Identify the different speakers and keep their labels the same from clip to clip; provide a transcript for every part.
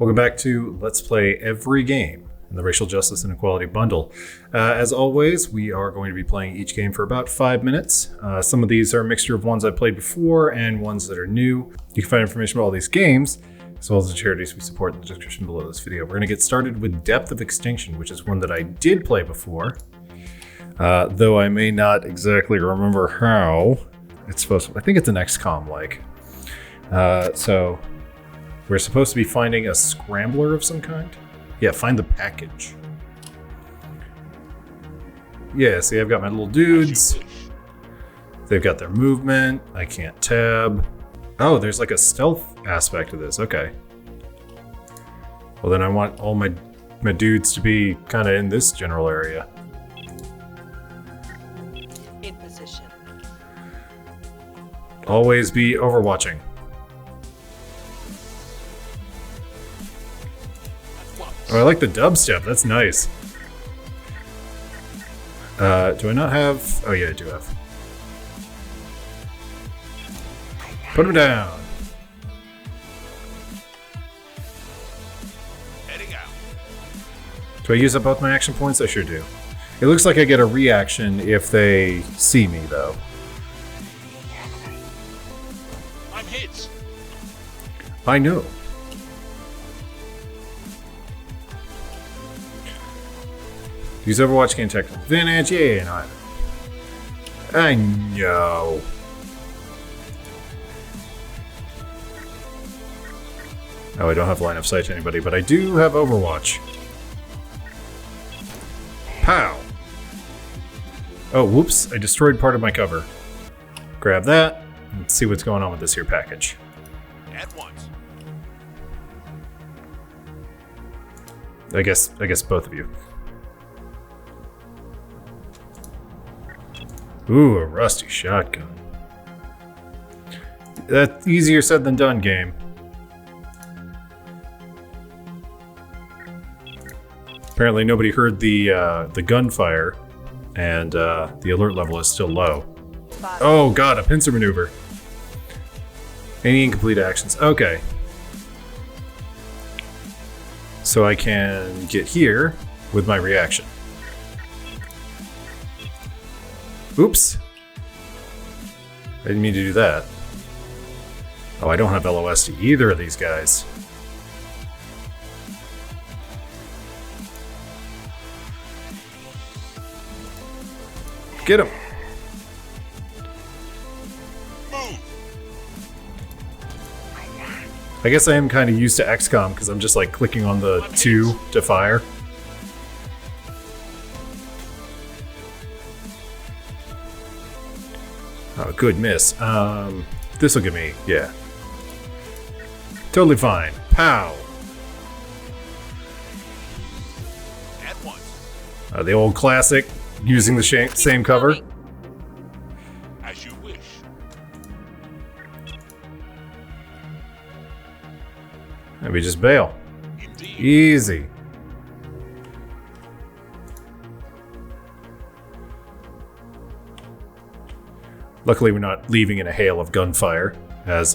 Speaker 1: Welcome back to Let's Play Every Game in the Racial Justice and Equality Bundle. As always, we are going to be playing each game for about 5 minutes. Some of these are a mixture of ones I've played before and ones that are new. You can find information about all these games, as well as the charities we support in the description below this video. We're going to get started with Depth of Extinction, which is one that I did play before, though I may not exactly remember how it's supposed to. I think it's an XCOM-like. So we're supposed to be finding a scrambler of some kind. Yeah, find the package. Yeah, see, I've got my little dudes. They've got their movement. I can't tab. Oh, there's like a stealth aspect to this. Okay. Well, then I want all my dudes to be kind of in this general area.
Speaker 2: In position.
Speaker 1: Always be overwatching. Oh, I like the dubstep. That's nice. Do I not have... Oh, yeah, I do have. Put him down.
Speaker 3: Heading out.
Speaker 1: Do I use up both my action points? I sure do. It looks like I get a reaction if they see me, though.
Speaker 3: I'm hit.
Speaker 1: I know. Use Overwatch gain technical advantage. Yeah, no, I know. Oh, I don't have line of sight to anybody, but I do have Overwatch. Pow! Oh, whoops. I destroyed part of my cover. Grab that. Let's see what's going on with this here package.
Speaker 3: At once.
Speaker 1: I guess both of you. Ooh, a rusty shotgun. That's easier said than done, game. Apparently nobody heard the gunfire, and the alert level is still low. Oh god, a pincer maneuver. Any incomplete actions. Okay. So I can get here with my reaction. Oops. I didn't mean to do that. Oh, I don't have LOS to either of these guys. Get him. I guess I am kind of used to XCOM because I'm just like clicking on the 2 to fire. Oh, good miss. This will give me, yeah. Totally fine. Pow!
Speaker 3: At once.
Speaker 1: The old classic, using the same cover.
Speaker 3: As you wish.
Speaker 1: And we just bail.
Speaker 3: Indeed.
Speaker 1: Easy. Luckily, we're not leaving in a hail of gunfire, as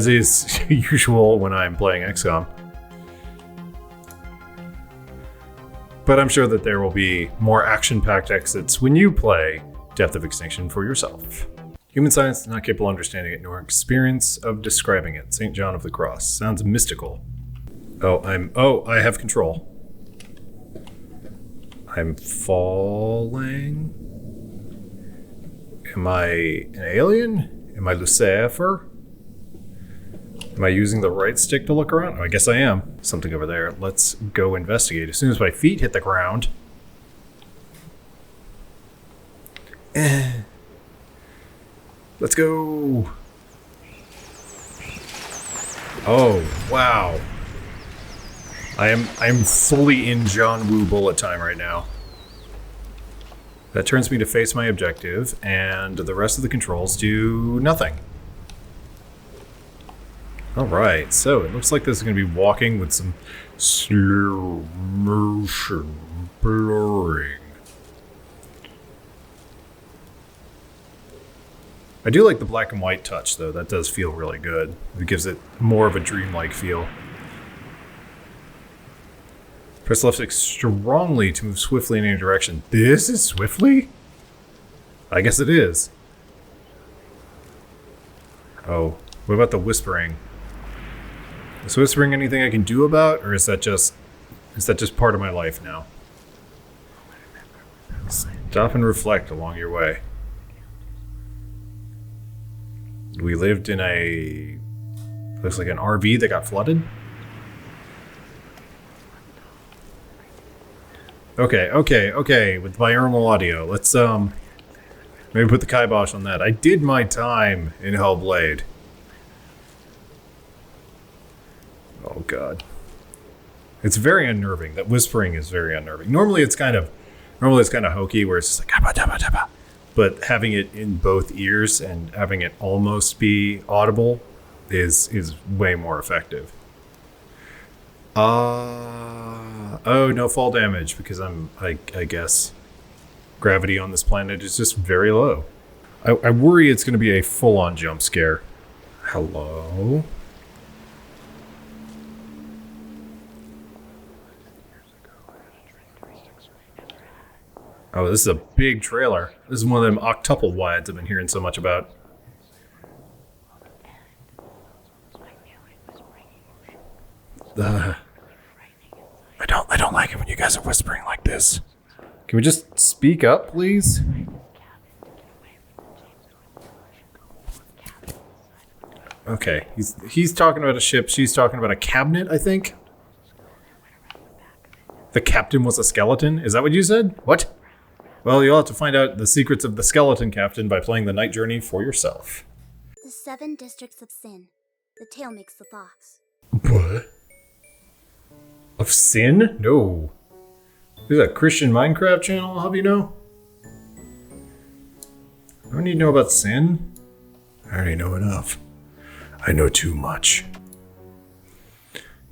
Speaker 1: is usual when I'm playing XCOM. But I'm sure that there will be more action-packed exits when you play Depth of Extinction for yourself. Human science is not capable of understanding it, nor experience of describing it. St. John of the Cross. Sounds mystical. I have control. I'm falling. Am I an alien? Am I Lucifer? Am I using the right stick to look around? Oh, I guess I am. Something over there. Let's go investigate. As soon as my feet hit the ground. Let's go. Oh, wow. I am fully in John Woo bullet time right now. That turns me to face my objective, and the rest of the controls do nothing. Alright, so it looks like this is going to be walking with some slow motion blurring. I do like the black and white touch, though. That does feel really good. It gives it more of a dreamlike feel. Press left stick strongly to move swiftly in any direction. This is swiftly? I guess it is. Oh, what about the whispering? Is whispering anything I can do about, or is that just part of my life now? Stop and reflect along your way. We lived in a... looks like an RV that got flooded. Okay. With binaural audio, let's maybe put the kibosh on that. I did my time in Hellblade. Oh god, it's very unnerving. That whispering is very unnerving. Normally it's kind of hokey, where it's just like "Abba, dabba, dabba." But having it in both ears and having it almost be audible is way more effective. Oh, no fall damage because I guess gravity on this planet is just very low. I worry it's going to be a full-on jump scare. Hello? Oh, this is a big trailer. This is one of them octuple wides I've been hearing so much about. I don't like it when you guys are whispering like this. Can we just speak up, please? Okay, he's talking about a ship, she's talking about a cabinet, I think. The captain was a skeleton? Is that what you said? What? Well, you'll have to find out the secrets of the skeleton captain by playing the night journey for yourself.
Speaker 2: The 7 districts of sin. The tail makes the thoughts.
Speaker 1: What? Of sin? No. There's a Christian Minecraft channel, how do you know? I don't need to know about sin. I already know enough. I know too much.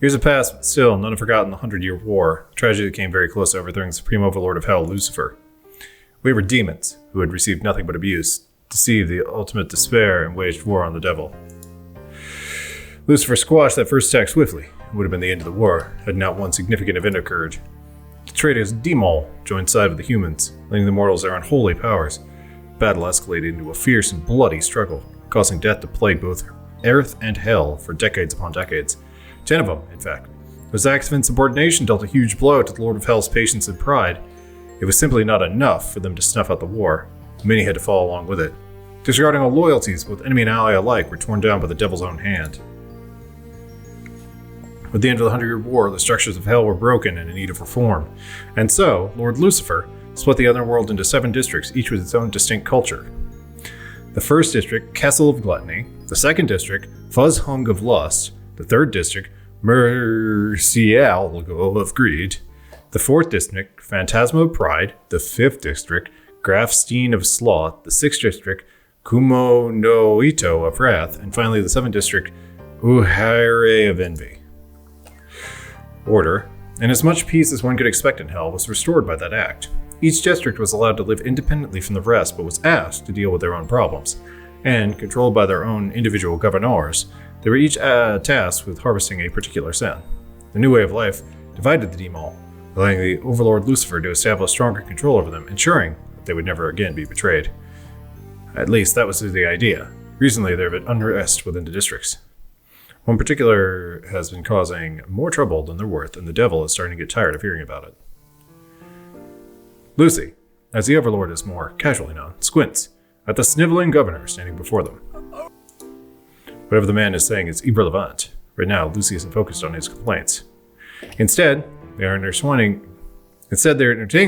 Speaker 1: Years have passed, but still, none have forgotten the 100-Year War, a tragedy that came very close to overthrowing the Supreme Overlord of Hell, Lucifer. We were demons, who had received nothing but abuse, deceived the ultimate despair, and waged war on the devil. Lucifer squashed that first attack swiftly. It would have been the end of the war, had not one significant event occurred. The traitor's Demol joined side with the humans, lending the mortals their unholy powers. Battle escalated into a fierce and bloody struggle, causing death to plague both Earth and Hell for decades upon decades. 10 of them, in fact. Those acts of insubordination dealt a huge blow to the Lord of Hell's patience and pride. It was simply not enough for them to snuff out the war. Many had to fall along with it. Disregarding all loyalties, both enemy and ally alike were torn down by the devil's own hand. With the end of the 100-Year War, the structures of Hell were broken and in need of reform. And so, Lord Lucifer split the otherworld into 7 districts, each with its own distinct culture. The first district, Castle of Gluttony. The second district, Fuzz Hung of Lust. The third district, Mercial of Greed. The fourth district, Phantasma of Pride. The fifth district, Grafstein of Sloth. The sixth district, Kumo no Ito of Wrath. And finally, the seventh district, Uhaire of Envy. Order, and as much peace as one could expect in Hell, was restored by that act. Each district was allowed to live independently from the rest, but was asked to deal with their own problems. And, controlled by their own individual governors, they were each tasked with harvesting a particular sin. The new way of life divided the Demol, allowing the Overlord Lucifer to establish stronger control over them, ensuring that they would never again be betrayed. At least that was the idea. Recently, there have been unrest within the districts. One particular has been causing more trouble than they're worth, and the devil is starting to get tired of hearing about it. Lucy, as the Overlord is more casually known, squints at the sniveling governor standing before them. Whatever the man is saying is irrelevant. Right now, Lucy isn't focused on his complaints. Instead, they're entertaining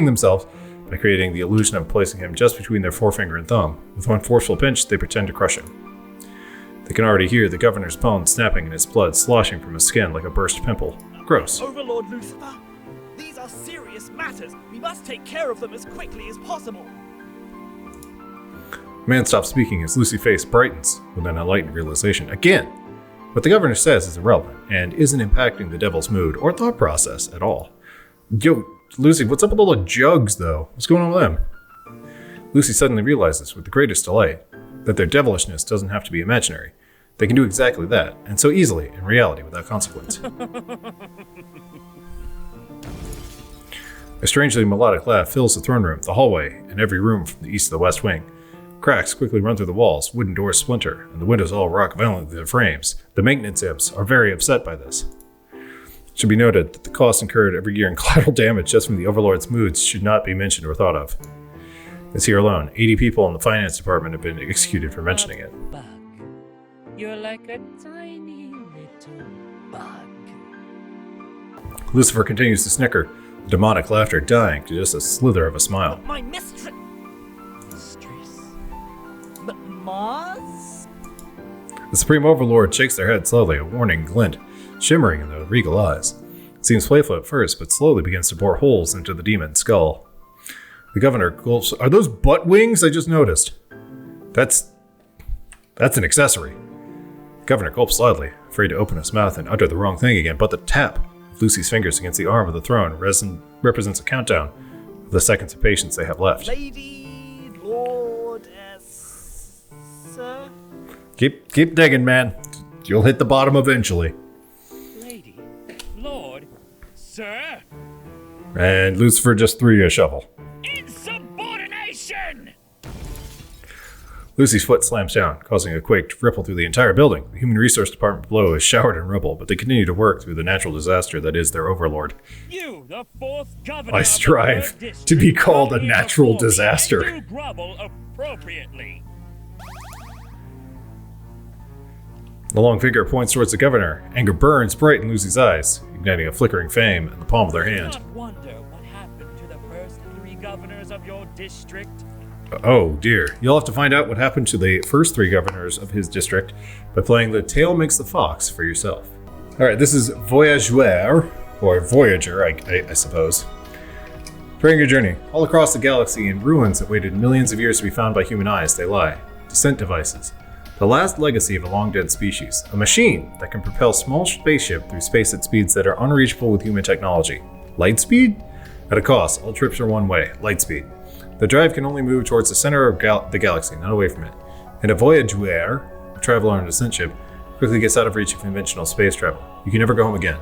Speaker 1: themselves by creating the illusion of placing him just between their forefinger and thumb. With one forceful pinch, they pretend to crush him. They can already hear the governor's bones snapping and his blood sloshing from his skin like a burst pimple. Gross.
Speaker 4: Overlord Lucifer, these are serious matters. We must take care of them as quickly as possible.
Speaker 1: The man stops speaking as Lucy's face brightens with an enlightened realization. Again, what the governor says is irrelevant and isn't impacting the devil's mood or thought process at all. Yo, Lucy, what's up with all the jugs, though? What's going on with them? Lucy suddenly realizes with the greatest delight that their devilishness doesn't have to be imaginary. They can do exactly that, and so easily, in reality, without consequence. A strangely melodic laugh fills the throne room, the hallway, and every room from the east to the west wing. Cracks quickly run through the walls, wooden doors splinter, and the windows all rock violently to their frames. The maintenance imps are very upset by this. It should be noted that the costs incurred every year in collateral damage just from the Overlord's moods should not be mentioned or thought of. This year alone, 80 people in the finance department have been executed for mentioning it.
Speaker 5: Bug. You're like a tiny little bug.
Speaker 1: Lucifer continues to snicker, the demonic laughter dying to just a slither of a smile.
Speaker 4: My mistress. Mars?
Speaker 1: The Supreme Overlord shakes their head slowly, a warning glint shimmering in their regal eyes. It seems playful at first, but slowly begins to bore holes into the demon's skull. The governor gulps. Are those butt wings? I just noticed. That's an accessory. The governor gulps loudly, afraid to open his mouth and utter the wrong thing again, but the tap of Lucy's fingers against the arm of the throne represents a countdown of the seconds of patience they have left.
Speaker 4: Lady, Lord, Sir?
Speaker 1: Keep digging, man. You'll hit the bottom eventually.
Speaker 5: Lady, Lord, Sir?
Speaker 1: And Lucifer just threw you a shovel.
Speaker 5: Insubordination!
Speaker 1: Lucy's foot slams down, causing a quake to ripple through the entire building. The Human Resource Department below is showered in rubble, but they continue to work through the natural disaster that is their overlord.
Speaker 5: You, the fourth governor
Speaker 1: I strive to be called a natural disaster.
Speaker 5: And you grovel appropriately.
Speaker 1: The long figure points towards the governor. Anger burns bright in Lucy's eyes, igniting a flickering flame in the palm of their hand.
Speaker 5: Do not wonder what happened to the first 3 governors of your district.
Speaker 1: Oh dear. You'll have to find out what happened to the first 3 governors of his district by playing The Tail Makes the Fox for yourself. Alright, this is Voyageur, or Voyageur, I suppose. During your journey, all across the galaxy in ruins that waited millions of years to be found by human eyes, they lie. Descent devices. The last legacy of a long-dead species. A machine that can propel small spaceship through space at speeds that are unreachable with human technology. Light speed? At a cost, all trips are one way, light speed. The drive can only move towards the center of the galaxy, not away from it. And a Voyageur, a traveler on a descent ship, quickly gets out of reach of conventional space travel. You can never go home again.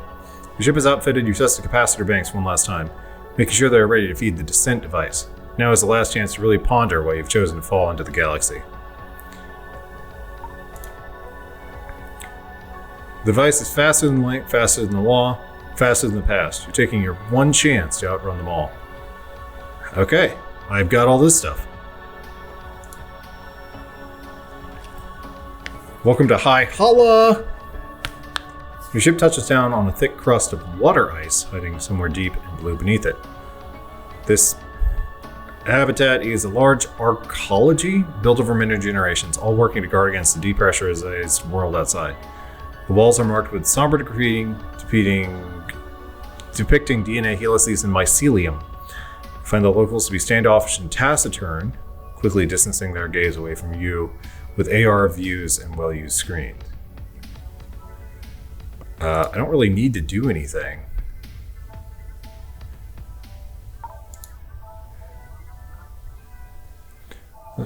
Speaker 1: The ship is outfitted, you test the capacitor banks one last time, making sure they are ready to feed the descent device. Now is the last chance to really ponder why you've chosen to fall into the galaxy. The device is faster than light, faster than the law, faster than the past. You're taking your one chance to outrun them all. Okay, I've got all this stuff. Welcome to High Holla! Your ship touches down on a thick crust of water ice hiding somewhere deep and blue beneath it. This habitat is a large arcology built over many generations, all working to guard against the depressurized world outside. The walls are marked with somber graffiti depicting DNA helices and mycelium. You find the locals to be standoffish and taciturn, quickly distancing their gaze away from you with AR views and well-used screens. I don't really need to do anything. Oh,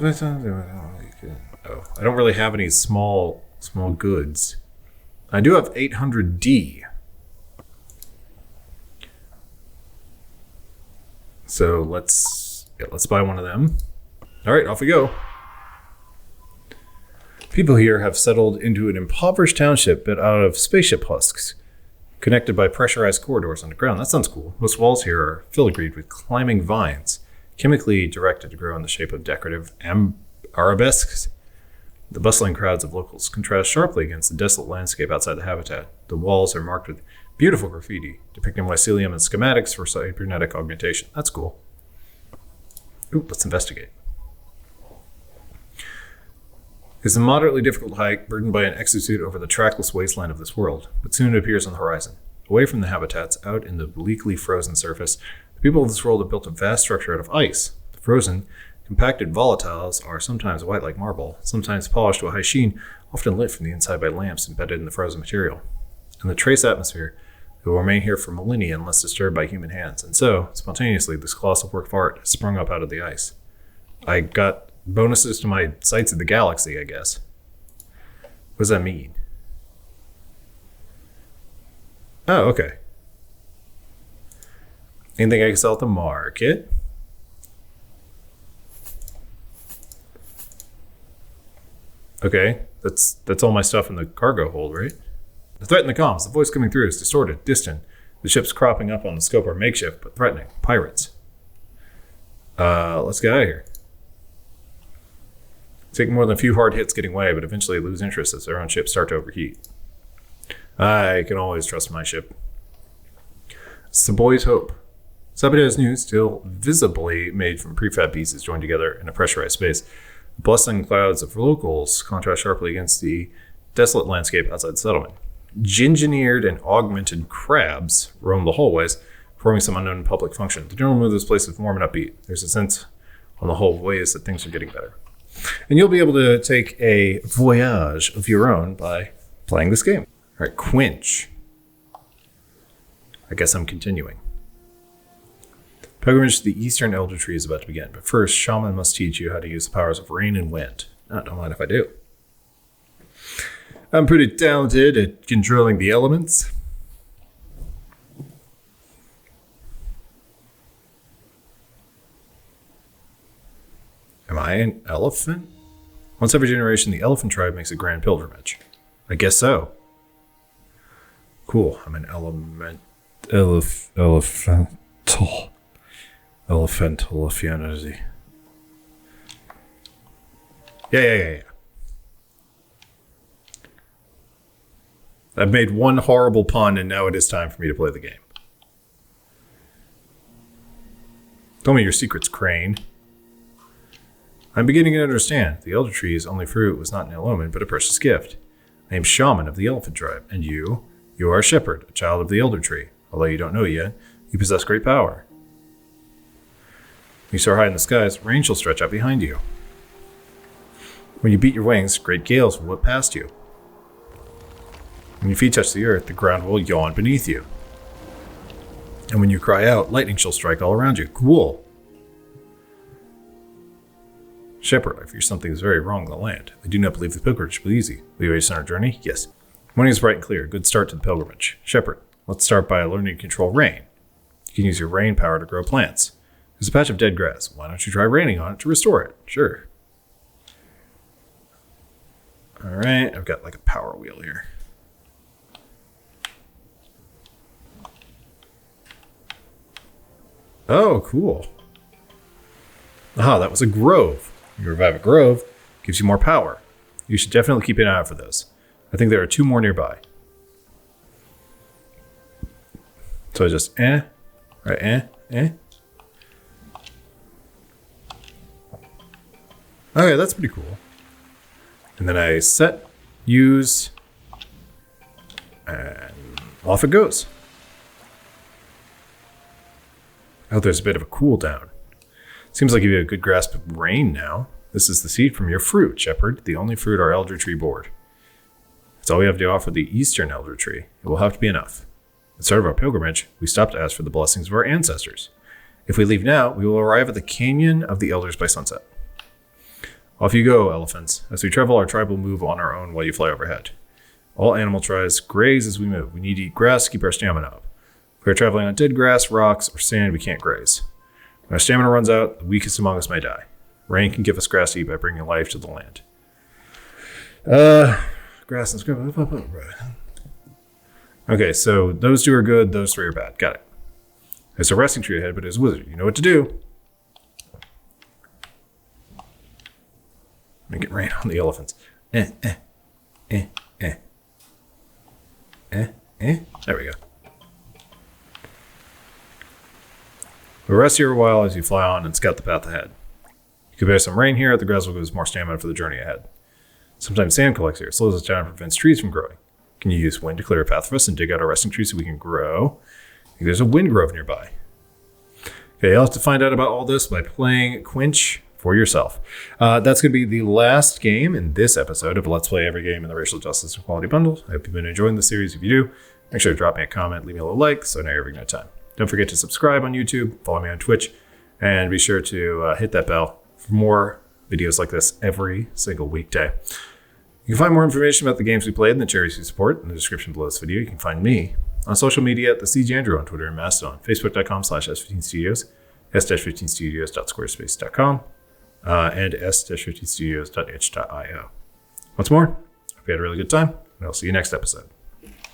Speaker 1: I don't really have any small goods. I do have 800D. So let's buy one of them. All right, off we go. People here have settled into an impoverished township built out of spaceship husks, connected by pressurized corridors underground. That sounds cool. Most walls here are filigreed with climbing vines, chemically directed to grow in the shape of decorative arabesques. The bustling crowds of locals contrast sharply against the desolate landscape outside the habitat. The walls are marked with beautiful graffiti, depicting mycelium and schematics for cybernetic augmentation. That's cool. Ooh, let's investigate. It's a moderately difficult hike, burdened by an exosuit over the trackless wasteland of this world, but soon it appears on the horizon. Away from the habitats, out in the bleakly frozen surface, the people of this world have built a vast structure out of ice. The frozen, compacted volatiles are sometimes white like marble, sometimes polished to a high sheen, often lit from the inside by lamps embedded in the frozen material. In the trace atmosphere, it will remain here for millennia unless disturbed by human hands, and so, spontaneously, this colossal work of art has sprung up out of the ice. I got bonuses to my sights of the galaxy, I guess. What does that mean? Oh, okay. Anything I can sell at the market? Okay, that's all my stuff in the cargo hold, right? The threat in the comms. The voice coming through is distorted, distant. The ships cropping up on the scope are makeshift, but threatening. Pirates. Let's get out of here. Take more than a few hard hits getting away, but eventually lose interest as their own ships start to overheat. I can always trust my ship. It's the boy's hope. Saboteur's new, still visibly made from prefab pieces joined together in a pressurized space. The blustering clouds of locals contrast sharply against the desolate landscape outside the settlement. Gingineered and augmented crabs roam the hallways, performing some unknown public function. The general mood of this place is warm and upbeat. There's a sense on the whole ways that things are getting better. And you'll be able to take a voyage of your own by playing this game. All right, Quench. I guess I'm continuing. Pilgrimage to the Eastern Elder Tree is about to begin, but first, Shaman must teach you how to use the powers of rain and wind. Oh, don't mind if I do. I'm pretty talented at controlling the elements. Am I an elephant? Once every generation, the elephant tribe makes a grand pilgrimage. I guess so. Cool. I'm an elemental affinity. Yeah. I've made one horrible pun, and now it is time for me to play the game. Tell me your secrets, Crane. I'm beginning to understand. The Elder Tree's only fruit was not an ill omen, but a precious gift. I am Shaman of the Elephant Tribe, and you are a shepherd, a child of the Elder Tree. Although you don't know it yet, you possess great power. When you soar high in the skies, rain shall stretch out behind you. When you beat your wings, great gales will whip past you. When your feet touch the earth, the ground will yawn beneath you. And when you cry out, lightning shall strike all around you. Cool. Shepherd, I fear something is very wrong in the land. I do not believe the pilgrimage will be easy. Will you aid us on our journey? Yes. Morning is bright and clear. Good start to the pilgrimage. Shepherd, let's start by learning to control rain. You can use your rain power to grow plants. There's a patch of dead grass. Why don't you try raining on it to restore it? Sure. All right, I've got like a power wheel here. Oh, cool. Ah, that was a grove. You revive a grove, gives you more power. You should definitely keep an eye out for those. I think there are 2 more nearby. So I just right, Okay, that's pretty cool. And then I set, use, and off it goes. Oh, there's a bit of a cooldown. Seems like you have a good grasp of rain now. This is the seed from your fruit, Shepherd, the only fruit our Elder Tree board. That's all we have to offer the Eastern Elder Tree. It will have to be enough. At the start of our pilgrimage, we stop to ask for the blessings of our ancestors. If we leave now, we will arrive at the Canyon of the Elders by sunset. Off you go, elephants. As we travel, our tribe will move on our own while you fly overhead. All animal tribes graze as we move. We need to eat grass to keep our stamina up. If we are traveling on dead grass, rocks, or sand, we can't graze. When our stamina runs out, the weakest among us may die. Rain can give us grass to eat by bringing life to the land. Grass and scrub. Okay, so those 2 are good, those 3 are bad. Got it. There's a resting tree ahead, but as a wizard, you know what to do. Make it rain on the elephants. There we go. We'll rest here a while as you fly on and scout the path ahead. You can bear some rain here, the grass will give us more stamina for the journey ahead. Sometimes sand collects here, slows us down and prevents trees from growing. Can you use wind to clear a path for us and dig out our resting tree so we can grow? I think there's a wind grove nearby. Okay, you'll have to find out about all this by playing Quench for yourself. That's going to be the last game in this episode of Let's Play Every Game in the Racial Justice and Equality Bundle. I hope you've been enjoying the series. If you do, make sure to drop me a comment, leave me a little like so I know you're having a good time. Don't forget to subscribe on YouTube, follow me on Twitch, and be sure to hit that bell for more videos like this every single weekday. You can find more information about the games we played and the charities we support in the description below this video. You can find me on social media at the Siege Andrew on Twitter and Mastodon, facebook.com/s15studios, s-15studios.squarespace.com, and s-15studios.itch.io. Once more, hope you had a really good time, and I'll see you next episode.